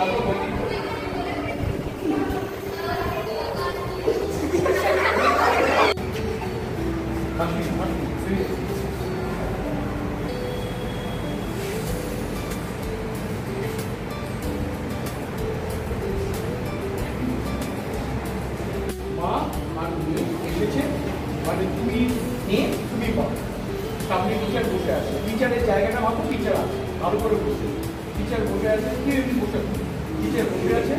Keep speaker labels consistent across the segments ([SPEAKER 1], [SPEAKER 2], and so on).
[SPEAKER 1] মা আর এসেছে মানে তুমি নিয়ে তুমি পাও সামনে টিচার বসে আছে টিচারের জায়গাটা মাত্র টিচার আছে ভালো করে বসে টিচার বসে আছে কি এমনি বসে টিচার বসে আছে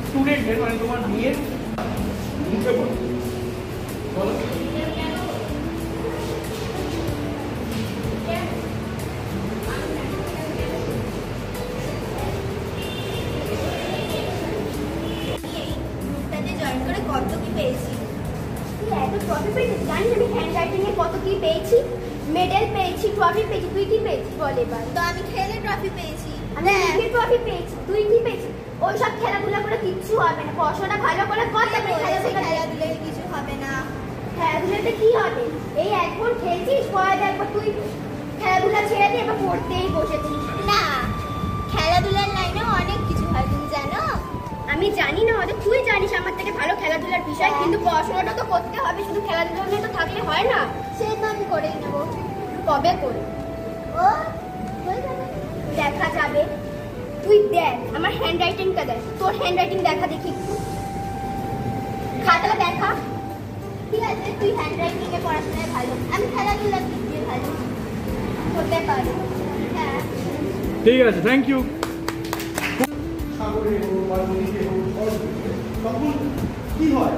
[SPEAKER 1] স্টুডেন্টের মানে তোমার মেয়ের মুখে বলো বলো
[SPEAKER 2] কত কি পেয়েছি এত ট্রফি পেয়েছি জানি আমি হ্যান্ড রাইটিং এ কত কি পেয়েছি মেডেল পেয়েছি ট্রফি পেয়েছি তুই কি পেয়েছিস বল এবার তো আমি খেলে ট্রফি পেয়েছি আমি কি ট্রফি পেয়েছি তুই কি পেয়েছিস ওই সব খেলাধুলা করে কিচ্ছু হবে না পড়াশোনা ভালো করে কর তবে খেলাধুলা কিছু হবে না খেলাধুলাতে কি হবে এই এখন খেলছিস পরে একবার তুই খেলাধুলা ছেড়ে দিয়ে এবার পড়তেই বসেছিস না খেলাধুলার লাইনে অনেক কিছু হয় তুমি জানো আমি জানি না হয়তো তুই জানিস আমার থেকে ভালো খেলাধুলার বিষয় কিন্তু পড়াশোনাটা তো করতে হবে শুধু খেলাধুলা নিয়ে তো থাকলে হয় না সে তো আমি করেই নেব কবে করে ও দেখা যাবে তুই দেখ আমার হ্যান্ড রাইটিংটা দেখ তোর হ্যান্ড রাইটিং দেখা দেখি একটু খাতাটা দেখা ঠিক আছে তুই হ্যান্ড রাইটিং এ পড়াশোনায় ভালো আমি খেলাধুলার দিক দিয়ে ভালো হতে পারি হ্যাঁ
[SPEAKER 1] ঠিক আছে থ্যাংক ইউ সাগরে হোক বা নদীতে হোক তখন কি হয়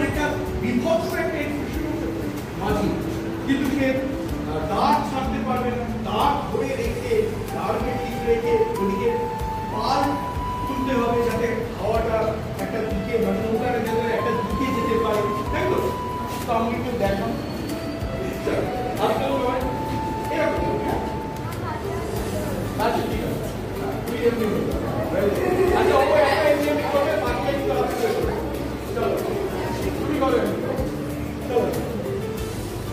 [SPEAKER 1] একটা বিভৎস একটা এক্সপ্রেশন মাঝি কিন্তু সে দাঁত ছাড়তে পারবে না দাঁত ধরে রেখে দাঁড়কে ঠিক রেখে ওদিকে পাল তুলতে হবে যাতে হাওয়াটা একটা দিকে মানে নৌকাটা যাতে একটা দিকে যেতে পারে তাই তো তো আমি একটু দেখাম আজকে এরকম হ্যাঁ আচ্ছা ঠিক আছে আচ্ছা ওপরে একটা এমনি করবে বাকি একটু আসবে চলো তুমি করবে চলো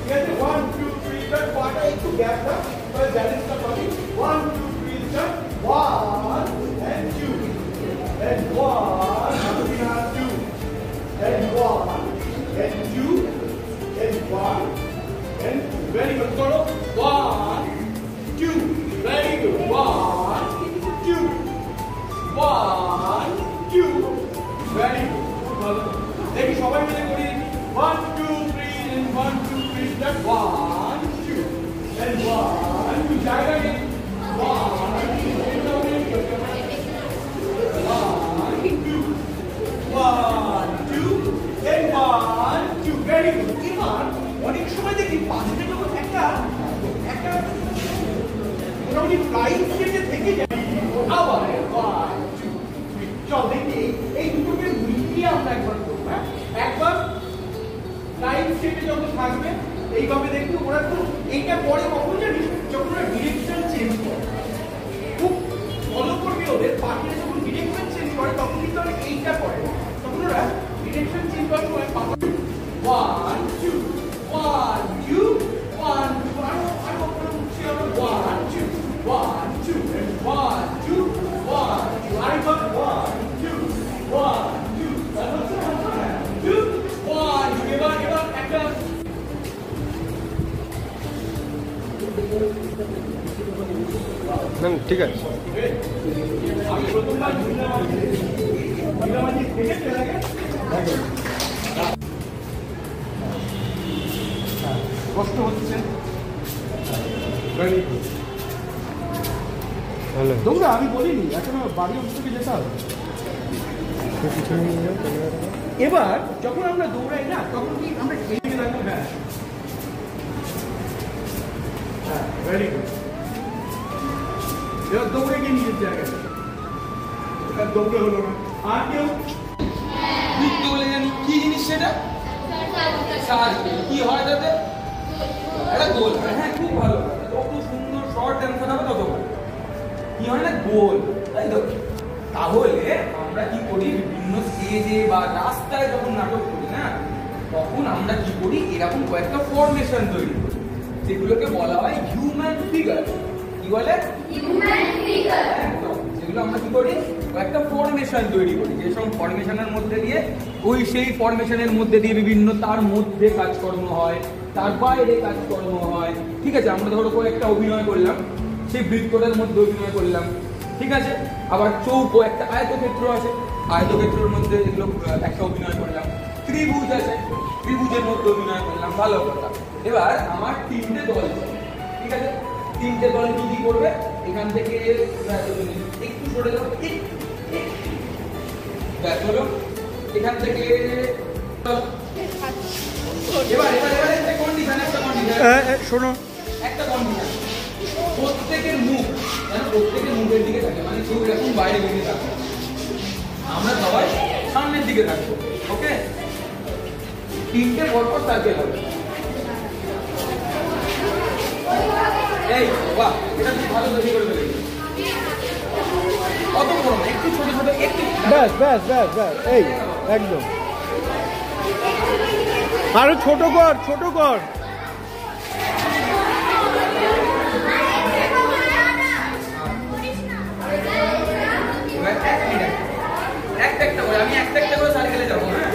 [SPEAKER 1] ঠিক আছে 1 2 3 স্টার্ট পাটা একটু গ্যাপ দাও তাহলে ব্যালেন্সটা পাবি 1 2 3 start 1 and 2 and 1 and 2 and 1 and 2 and 1 and very good করো 1 2 very good 1 2 1 2 very good দেখি সবাই মিলে করি 1 2 3 and 1 2 3 step 1 2 and 1 2 জায়গা নেই অনেক সময় দেখি পাশে যখন একটা মোটামুটি প্রাইস কেটে থেকে যায় আবার চল দেখি এই দুটোকে মিলিয়ে আমরা একবার করবো হ্যাঁ একবার প্রাইস কেটে যখন থাকবে এইভাবে দেখবি ওরা তো এইটা পরে কখন জানিস যখন ওরা ডিরেকশন চেঞ্জ করে খুব ফলো করবে ওদের পাখিরা যখন ডিরেকশন চেঞ্জ করে তখন কিন্তু ওরা এইটা করে তখন ওরা ডিরেকশন চেঞ্জ করার সময় পাখি 1 2 1 2 1 2 আরো উঠছে আমরা 1 2 1 2 and 1 2 1 2 আরেকবার 1 2 1 2 তারপর 2 1 এবার একটা
[SPEAKER 3] ঠিক আছে
[SPEAKER 1] আমি প্রথমবার ঝুলামাঝি দেখেছে লাগে কষ্ট হচ্ছে দৌড়া আমি বলিনি এখনো বাড়ি অবস্থাকে যেতে হবে এবার যখন আমরা দৌড়াই না তখন কি আমরা এগিয়ে রাখবো হ্যাঁ ভেরি গুড এবার দৌড়ে গিয়ে নিজের জায়গায় দৌড়ে হলো না আর কেউ
[SPEAKER 3] বলে জানি কি জিনিস সেটা কি হয় তাতে একটা গোল হ্যাঁ খুব ভালো যত সুন্দর শর্ট অ্যান্সার হবে তত ভালো কি হয় না গোল তাই তো তাহলে আমরা কি করি বিভিন্ন স্টেজে বা রাস্তায় যখন নাটক করি না তখন আমরা কি করি এরকম কয়েকটা ফরমেশন তৈরি করি যেগুলোকে বলা হয় হিউম্যান ফিগার কি বলে? একদম। যেগুলো আমরা কি করি, একটা ফরমেশন তৈরি করি, যেসব ফরমেশনের মধ্যে দিয়ে সেই ফরমেশনের মধ্যে দিয়ে বিভিন্ন তার মধ্যে কাজকর্ম হয়, তার বাইরে কাজকর্ম হয়। ঠিক আছে, আমরা ধরো একটা অভিনয় করলাম, সেই বৃত্তটার মধ্যে অভিনয় করলাম। ঠিক আছে, আবার চৌকো একটা আয়তক্ষেত্র আছে, আয়তক্ষেত্রের মধ্যে এগুলো একটা অভিনয় করলাম। ত্রিভুজ আছে, ত্রিভুজের মধ্যে অভিনয় করলাম, ভালো কথা। এবার আমার 3টে দল, ঠিক আছে, 3টে দল কি করবে, এখান থেকে একটু সরে যাবো, ব্যাস হলো, এখান থেকে এবার একটা কন্ডিশন,
[SPEAKER 4] শোনো,
[SPEAKER 3] একটা কন্ডিশন, প্রত্যেকের মুখ যেন প্রত্যেকের মুখের দিকে থাকে, মানে কেউ এরকম বাইরে বেরিয়ে থাকবে, আমরা সবাই সামনের দিকে থাকবো। ওকে, 3টে পরপর সার্কেল হবে। এই বাহ, এটা খুব ভালো তৈরি করে ফেলেছি। কত বড়, একটু ছোট ছোট, একটু
[SPEAKER 4] ব্যাস ব্যাস ব্যাস ব্যাস, এই একদম। আরো ছোট কর, ছোট কর।
[SPEAKER 3] একটা করে আমি একটা করে সার্কেলে যাবো। হ্যাঁ,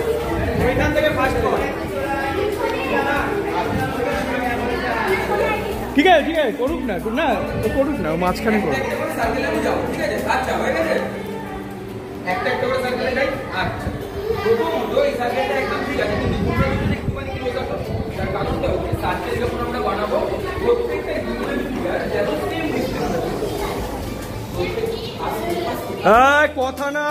[SPEAKER 3] ওইখান থেকে ফার্স্ট কর।
[SPEAKER 4] ঠিক আছে ঠিক আছে, করুক না না, করুক না, মাঝখানে করুক।
[SPEAKER 3] সার্কেলে আমি যাবো, ঠিক আছে? আচ্ছা, হয়ে গেছে, একটা করে সার্কেলে যাই। আচ্ছা, প্রথমত এই সার্কেলটা একদম ঠিক আছে, কিন্তু দুটো দুটো একটুখানি ক্লোজ আপ করো। তার কারণটা হচ্ছে সার্কেল যখন আমরা বানাবো, প্রত্যেকটা দুটো ফিগার যেন সেম ডিসটেন্স
[SPEAKER 4] হ্যাঁ, কথা না।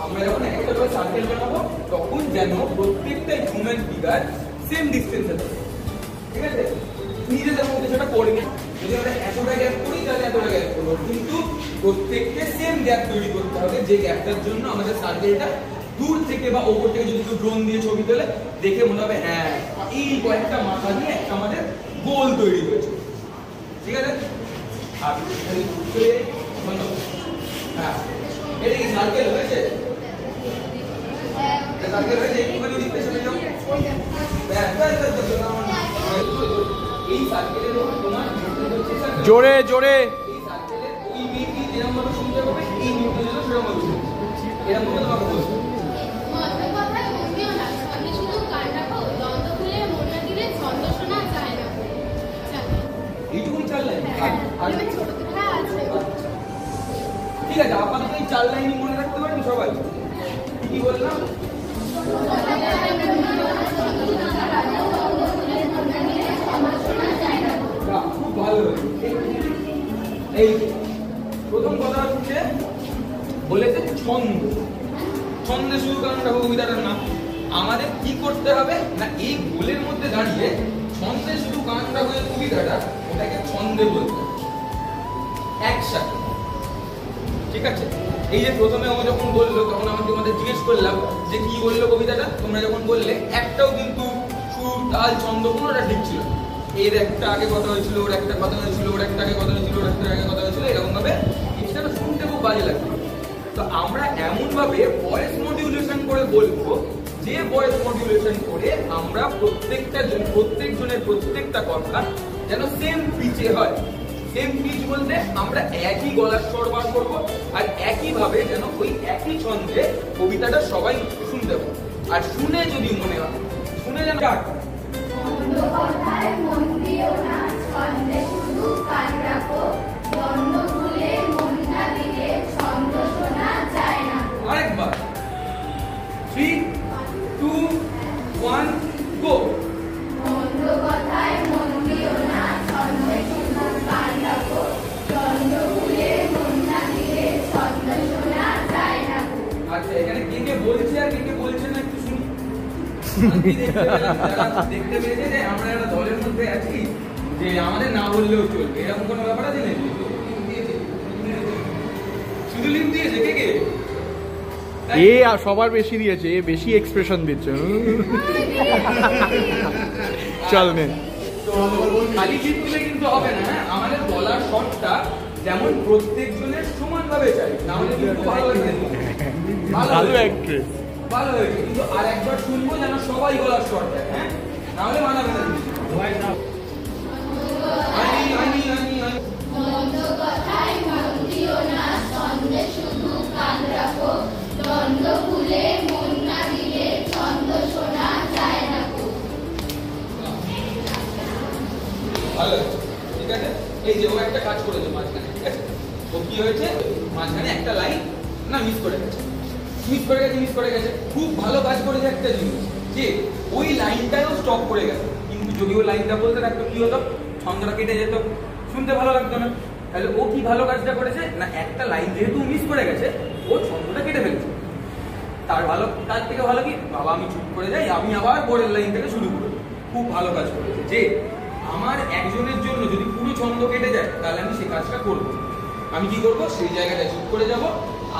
[SPEAKER 3] আমরা যখন একটা করে সার্কেল বানাবো, তখন যেন প্রত্যেকটা হিউম্যান ফিগার সেম ডিসটেন্সে থাকে। ঠিক আছে, নিজেদের মধ্যে সেটা কোঅর্ডিনেট, যদি আমরা এতটা গ্যাপ করি তাহলে এতটা গ্যাপ করবো, কিন্তু প্রত্যেককে সেম গ্যাপ তৈরি করতে হবে, যে গ্যাপটার জন্য আমাদের সার্কেলটা দূর থেকে বা ওপর থেকে যদি কেউ ড্রোন দিয়ে ছবি তোলে, দেখে মনে হবে হ্যাঁ এই কয়েকটা মাথা নিয়ে একটা আমাদের গোল তৈরি হয়েছে। ঠিক আছে, আর হ্যাঁ, এটা কি সার্কেল হয়েছে? সার্কেল হয়েছে, একটুখানি দিতে চলে যাও। এই সার্কেলের তোমার
[SPEAKER 4] জোরে জোরে,
[SPEAKER 3] এই সার্কেলের ওই মিনিট যেরকম ভাবে শুনতে হবে, এই মিনিটের জন্য সেরকম ভাবে শুনতে হবে, এরকম ভাবে তোমাকে বলতে হবে। এইটুকুনি 4 লাইন। ঠিক আছে, আপাতত এই 4 লাইনই মনে রাখতে পারেন সবাই। কি বললাম? খুব ভালো হয়েছে। এই প্রথম কথা হচ্ছে বলেছে ছন্দ, ছন্দে শুরু কারণ রাখো কবিতাটার নাম। আমাদের কি করতে হবে না, এই গোলের মধ্যে দাঁড়িয়ে ছন্দে শুধু গান রাখো কবিতাটা, ওটাকে ছন্দে বলতে হবে একসাথে। ঠিক আছে, এই যে প্রথমে ও যখন বললো, তখন আমি তোমাদের জিজ্ঞেস করলাম যে কি বললো কবিতাটা, তোমরা যখন বললে একটাও কিন্তু সুর তাল ছন্দ কোনোটা ঠিক ছিল। এর একটা আগে কথা হয়েছিল, ওর একটা কথা হয়েছিল, ওর একটা আগে কথা হয়েছিল, ওর একটা আগে কথা হয়েছিল, এরকম ভাবে জিনিসটা শুনতে খুব বাজে লাগবে। তো আমরা এমন ভাবে ভয়েস মডিউলেশন করে বলবো, যে ভয়েস মডিউলেশন করে আমরা প্রত্যেকজনের প্রত্যেকটা কথা যেন সেম পিচে হয়। সেম পিচ বলতে আমরা একই গলার স্বর বার করবো, আর একই ভাবে যেন ওই একই ছন্দে কবিতাটা সবাই শুনতে পারে। আর শুনে যদি মনে হয়, শুনে যেন আরেকবার 3, 2, 1 গো। আচ্ছা, এখানে কে কে বলছে আর কে কে বলছে না একটু শুনি। দেখতে পেয়েছে যে আমরা একটা দলের মধ্যে আছি, যে আমাদের না বললেও চলবে, এরকম কোনো ব্যাপার আছে নাকি? শুধু লিপ দিয়েছে কে কে?
[SPEAKER 4] এ সবার বেশি দিয়েছে, এ বেশি এক্সপ্রেশন দিচ্ছে। চল নে,
[SPEAKER 3] খালি লিপ দিলে কিন্তু হবে না। হ্যাঁ, আমাদের গলার স্বরটা যেমন প্রত্যেকজনের সমানভাবে চাই, নাহলে কিন্তু ভালো লাগবে না।
[SPEAKER 4] ভালো অ্যাক্ট্রেস,
[SPEAKER 3] ভালো হয়েছে, কিন্তু আর একবার শুনবো যেন সবাই গলার স্বর দেয়। হ্যাঁ, নাহলে মানাবে না। কি হয়েছে, মাঝখানে একটা লাইন না মিস করে গেছে। খুব ভালো কাজ করেছে একটা জিনিস, যে ওই লাইনটাও স্টপ করে গেছে। কিন্তু যদি ওই লাইনটা বলতে থাকতো কি হতো, ছন্দটা কেটে যেত, শুনতে ভালো লাগতো না। তাহলে ও কি ভালো কাজটা করেছে না, একটা লাইন যেহেতু মিস করে গেছে, ও ছন্দটা কেটে ফেলেছে। তার থেকে ভালো কি, বাবা আমি চুপ করে যাই, আমি আবার পরের লাইন থেকে শুরু করি। খুব ভালো কাজ করেছে, যে আমার একজনের জন্য যদি পুরো ছন্দ কেটে যায়, তাহলে আমি সেই কাজটা করবো। আমি কি করবো, সেই জায়গাটা চুপ করে যাব,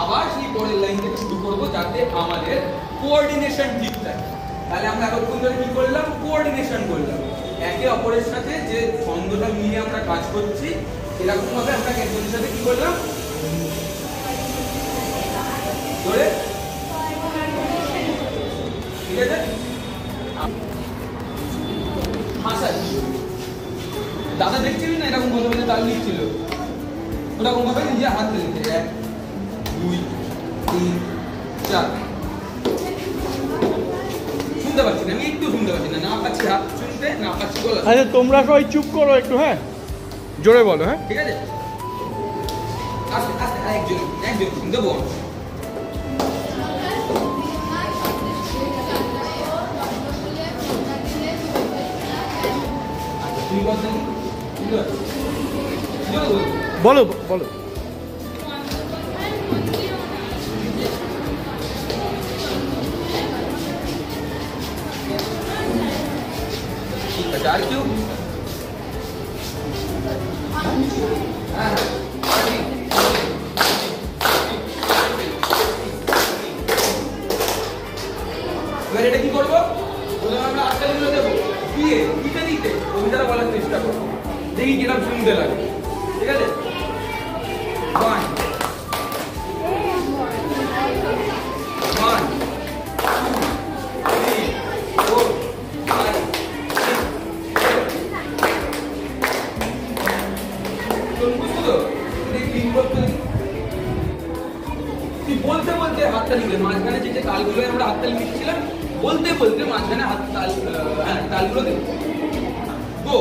[SPEAKER 3] আবার সেই পরের লাইন থেকে শুরু করবো, যাতে আমাদের কোঅর্ডিনেশন ঠিক থাকে। তাহলে আমরা এতক্ষণ ধরে কি করলাম, কোঅর্ডিনেশন করলাম, একে অপরের সাথে যে ছন্দটা মিলিয়ে আমরা কাজ করছি, এরকম ভাবে আমরা একজনের সাথে কি করলাম, ধরে, ঠিক আছে। হাসা দাদা দেখছিলি না, এরকম কথা বলে তাল লিখছিল, ওরকম ভাবে নিজে হাত দিতে 1 2 3 4। শুনতে পাচ্ছি না, আমি একটু শুনতে পাচ্ছি না, না পাচ্ছি হাত শুনতে, না পাচ্ছি গলা।
[SPEAKER 4] আচ্ছা তোমরা সবাই চুপ করো একটু, হ্যাঁ জোরে বলো, হ্যাঁ
[SPEAKER 3] ঠিক আছে। আস্তে আস্তে একজন শুনতে বল। তুমি বল দেখি,
[SPEAKER 4] বলো বলো।
[SPEAKER 3] ঠিক আছে, আর কেউ? হ্যাঁ, এবার এটা কি করবো, প্রথমে আমরা আটকালিগুলো দেবো, দিতে কবিতাটা বলার চেষ্টা করবো, দেখি কিরকম শুনতে লাগে। ঠিক আছে, 1 1 2 3 4 5 6 বুঝছো তো, তুই বলতে বলতে হাততালি দিলে, মাঝখানে যে তালগুলো আমরা হাততালি দিচ্ছিলাম, বলতে বলতে মাঝখানে তালগুলো দেবো। গো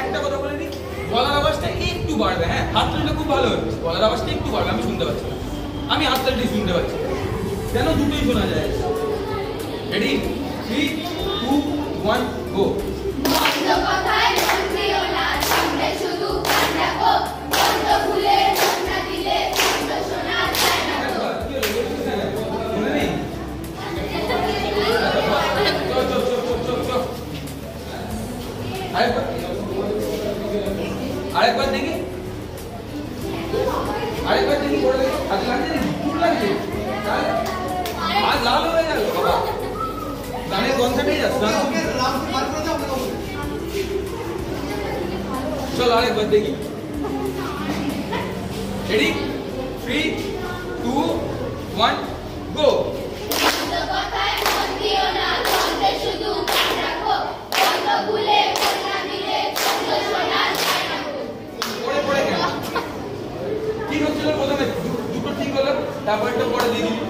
[SPEAKER 3] একটা কথা বলে দিই, গলার আওয়াজটা একটু বাড়বে, হ্যাঁ হাততালিটা খুব ভালো হচ্ছে, গলার আওয়াজটা একটু বাড়বে, আমি শুনতে পাচ্ছি না, আমি হাততালিটা শুনতে পাচ্ছি, কেন দুটোই শোনা যায়। রেডি, 3 2 1 গো। আরেকবার দেখি, পড়ে দেখি, হাতে লাগছে নাকি, ফুল লাগছে, হাত লাল হয়ে গেল বাবা, গানের কনসার্টেই যাচ্ছে। চল আরেকবার দেখি, রেডি 3 2 1 গো। ঠিক হচ্ছিল প্রথমে, দুটো ঠিক হলো, তারপরটা পরে দিয়ে দিবি।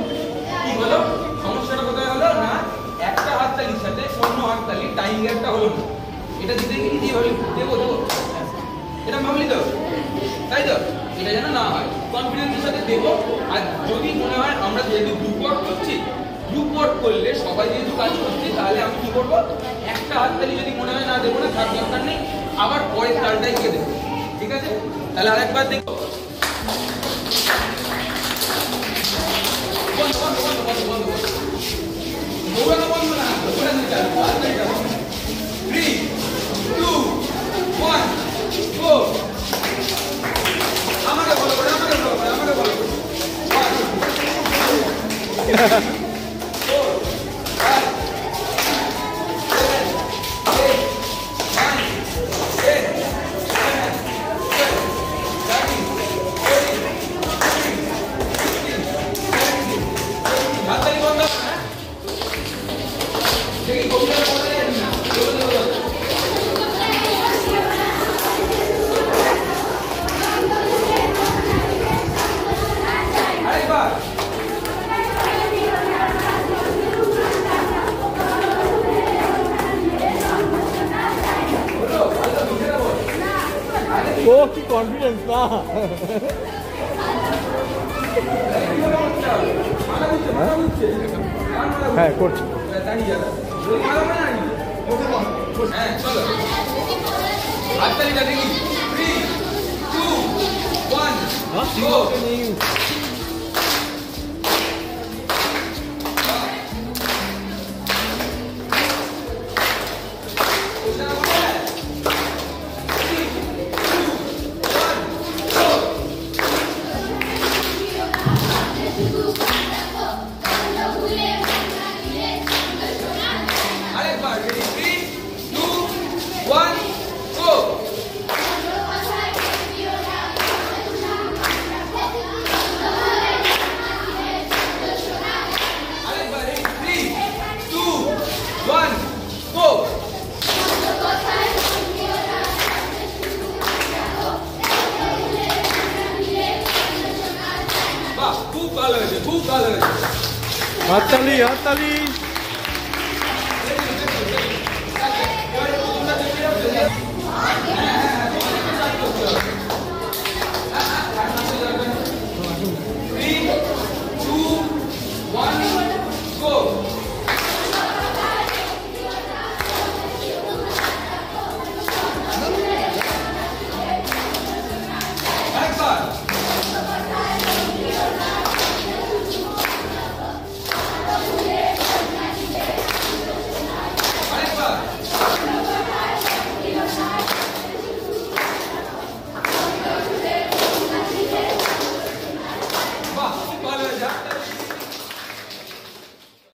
[SPEAKER 3] কি হলো, সমস্যাটা কোথায় হলো না, একটা হাততালির সাথে অন্য হাততালি টাইম গ্যাপটা হলো না, এটা দিতে গেলে দিয়ে ভাবলি দেবো, এটা ভাবলি তো, তাই তো, এটা যেন না হয়, কনফিডেন্সের সাথে দেবো। আর যদি মনে হয় আমরা যেহেতু গ্রুপ ওয়ার্ক করছি, গ্রুপ ওয়ার্ক করলে সবাই যেহেতু কাজ করছি, তাহলে আমি কি করবো, একটা হাততালি যদি মনে হয় না দেবো না, তার দরকার নেই, আবার পরের তালটাই গিয়ে দেবো। ঠিক আছে, তাহলে আরেকবার দেখো, দৌড়ানো বন্ধ না, 3 2 1 গো। আমাকে বলো, 1 4 5 আরেকবার
[SPEAKER 4] ও কি কনফিডেন্স না। হ্যাঁ করছি।
[SPEAKER 3] হ্যাঁ চলো হাততালিটা দেখি 3 2 1 গো। আরেকবার রেডি 3 2 1 গো। আরেকবার রেডি 3 2 1 গো। বাহ খুব ভালো হয়েছে, খুব ভালো হয়েছে।
[SPEAKER 4] হাততালি হাততালি।
[SPEAKER 3] Go!